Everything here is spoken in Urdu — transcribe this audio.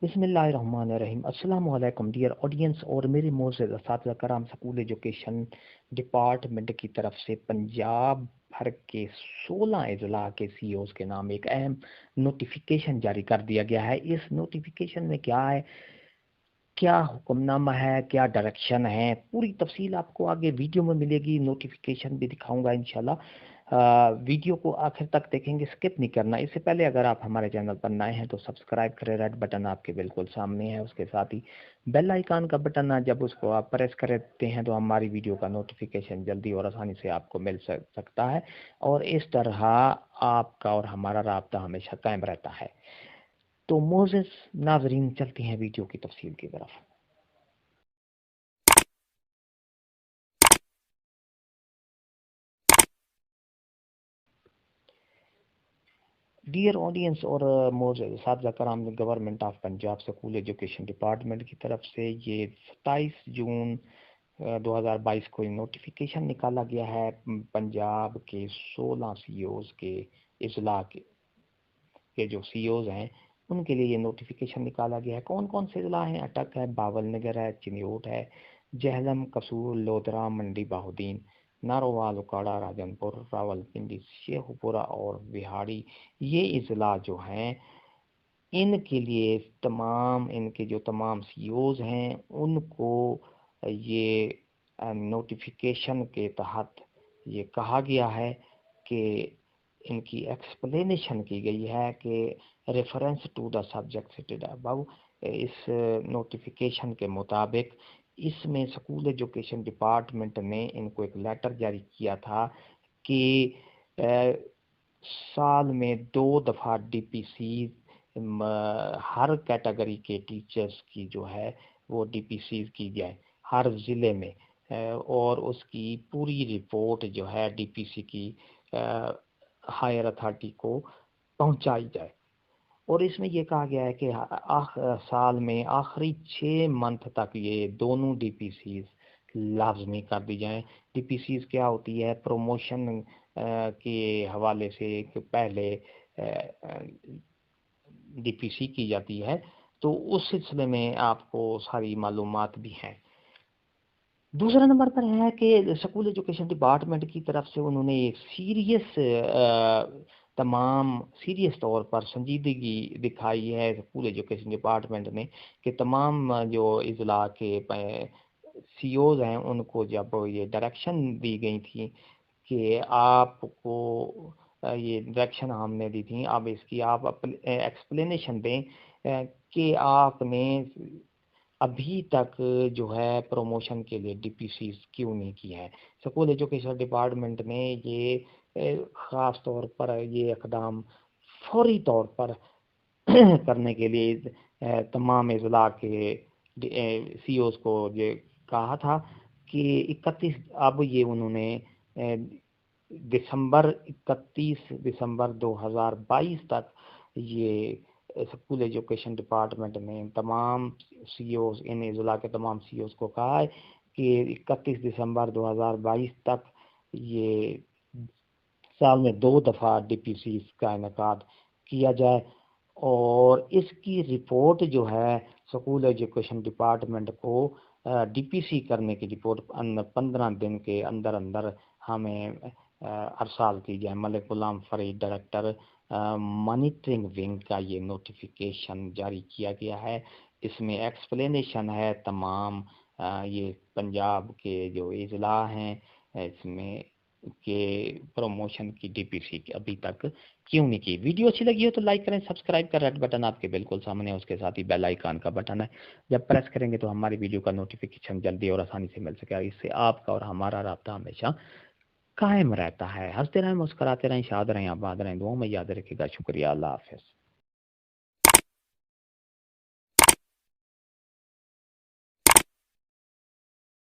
بسم اللہ الرحمن الرحیم۔ السلام علیکم ڈیئر آڈینس اور میرے معزز اساتذہ کرام، سکول ایجوکیشن ڈپارٹمنٹ کی طرف سے پنجاب بھر کے 16 اضلاع کے سی اوز کے نام ایک اہم نوٹیفیکیشن جاری کر دیا گیا ہے۔ اس نوٹیفیکیشن میں کیا ہے، کیا حکم نامہ ہے، کیا ڈائریکشن ہے، پوری تفصیل آپ کو آگے ویڈیو میں ملے گی، نوٹیفیکیشن بھی دکھاؤں گا انشاءاللہ۔ ویڈیو کو آخر تک دیکھیں گے، سکپ نہیں کرنا۔ اس سے پہلے اگر آپ ہمارے چینل پر نئے ہیں تو سبسکرائب کریں، ریڈ بٹن آپ کے بالکل سامنے ہے، اس کے ساتھ ہی بیل آئیکن کا بٹن ہے، جب اس کو آپ پریس کرتے ہیں تو ہماری ویڈیو کا نوٹیفیکیشن جلدی اور آسانی سے آپ کو مل سکتا ہے، اور اس طرح آپ کا اور ہمارا رابطہ ہمیشہ قائم رہتا ہے۔ تو معزز ناظرین، چلتے ہیں ویڈیو کی تفصیل کی طرف۔ ڈیئر آڈینس اور معزز اساتذہ کرام، government of Punjab school education department کی طرف سے یہ 27 جون 2022 کو نوٹیفیکیشن نکالا گیا ہے پنجاب کے 16 سی اوز کے اضلاع کے جو سی اوز ہیں ان کے لیے یہ نوٹیفیکیشن نکالا گیا ہے۔ کون کون سے اضلاع ہیں؟ اٹک ہے، باول نگر ہے، چنیوٹ ہے، جہلم، قصور، لودھرا، منڈی بہودین، ناروال، اکاڑا، راجن پور، راولپنڈی، شیخو پورہ اور بہاڑی۔ یہ اضلاع جو ہیں ان کے لیے ان کے جو تمام سی اوز ہیں ان کو یہ نوٹیفیکیشن کے تحت یہ کہا گیا ہے کہ ان کی ایکسپلینیشن کی گئی ہے کہ reference to the subject stated above, اس نوٹیفیکیشن کے مطابق اس میں سکول ایجوکیشن ڈپارٹمنٹ نے ان کو ایک لیٹر جاری کیا تھا کہ سال میں 2 دفعہ ڈی پی سی ہر کیٹیگری کے ٹیچرز کی جو ہے وہ ڈی پی سی کی جائے ہر ضلع میں، اور اس کی پوری رپورٹ جو ہے ڈی پی سی کی ہائر اتھارٹی کو پہنچائی جائے۔ اور اس میں یہ کہا گیا ہے کہ سال میں آخری 6 منتھ تک یہ دونوں ڈی پی سیز لازمی کر دی جائیں۔ ڈی پی سیز کیا ہوتی ہے؟ پروموشن کے حوالے سے پہلے ڈی پی سی کی جاتی ہے، تو اس سلسلے میں آپ کو ساری معلومات بھی ہیں۔ دوسرا نمبر پر ہے کہ سکول ایجوکیشن ڈپارٹمنٹ کی طرف سے انہوں نے ایک سیریس طور پر سنجیدگی دکھائی ہے سکول ایجوکیشن ڈپارٹمنٹ نے کہ تمام جو اضلاع کے سی اوز ہیں ان کو جب یہ ڈائریکشن دی گئی تھی کہ آپ کو یہ ڈائریکشن ہم نے دی تھی، اب اس کی آپ ایکسپلینیشن دیں کہ آپ نے ابھی تک جو ہے پروموشن کے لیے ڈی پی سیز کیوں نہیں کی ہے۔ سکول ایجوکیشن ڈپارٹمنٹ نے یہ خاص طور پر یہ اقدام فوری طور پر کرنے کے لیے تمام اضلاع کے سی اوز کو یہ کہا تھا کہ 31 اب یہ انہوں نے 31 دسمبر 2022 تک یہ سکول ایجوکیشن ڈپارٹمنٹ نے تمام سی اوز ان اضلاع کے تمام سی اوز کو کہا ہے کہ 31 دسمبر 2022 تک یہ سال میں 2 دفعہ ڈی پی سی کا انعقاد کیا جائے، اور اس کی رپورٹ جو ہے سکول ایجوکیشن ڈپارٹمنٹ کو ڈی پی سی کرنے کی رپورٹ 15 دن کے اندر اندر ہمیں ارسال کی جائے۔ ملک Ghulam Farid, director monitoring wing کا یہ نوٹیفیکیشن جاری کیا گیا ہے۔ اس میں ایکسپلینیشن ہے تمام یہ پنجاب کے جو اضلاع ہیں اس میں کہ پروموشن کی ڈی پی سی ابھی تک کیوں نہیں کی۔ ویڈیو اچھی لگی ہو تو لائک کریں، سبسکرائب کریں، ریڈ بٹن آپ کے بالکل سامنے ہے، اس کے ساتھ ہی بیل آئیکن کا بٹن ہے، جب پریس کریں گے تو ہماری ویڈیو کا نوٹیفیکیشن جلدی اور آسانی سے مل سکے گا۔ اس سے آپ کا اور ہمارا رابطہ ہمیشہ قائم رہتا ہے۔ ہنستے رہیں، مسکراتے رہیں، شاد رہیں، آباد رہیں، دعاؤں میں یاد رکھے گا۔ شکریہ، اللہ حافظ۔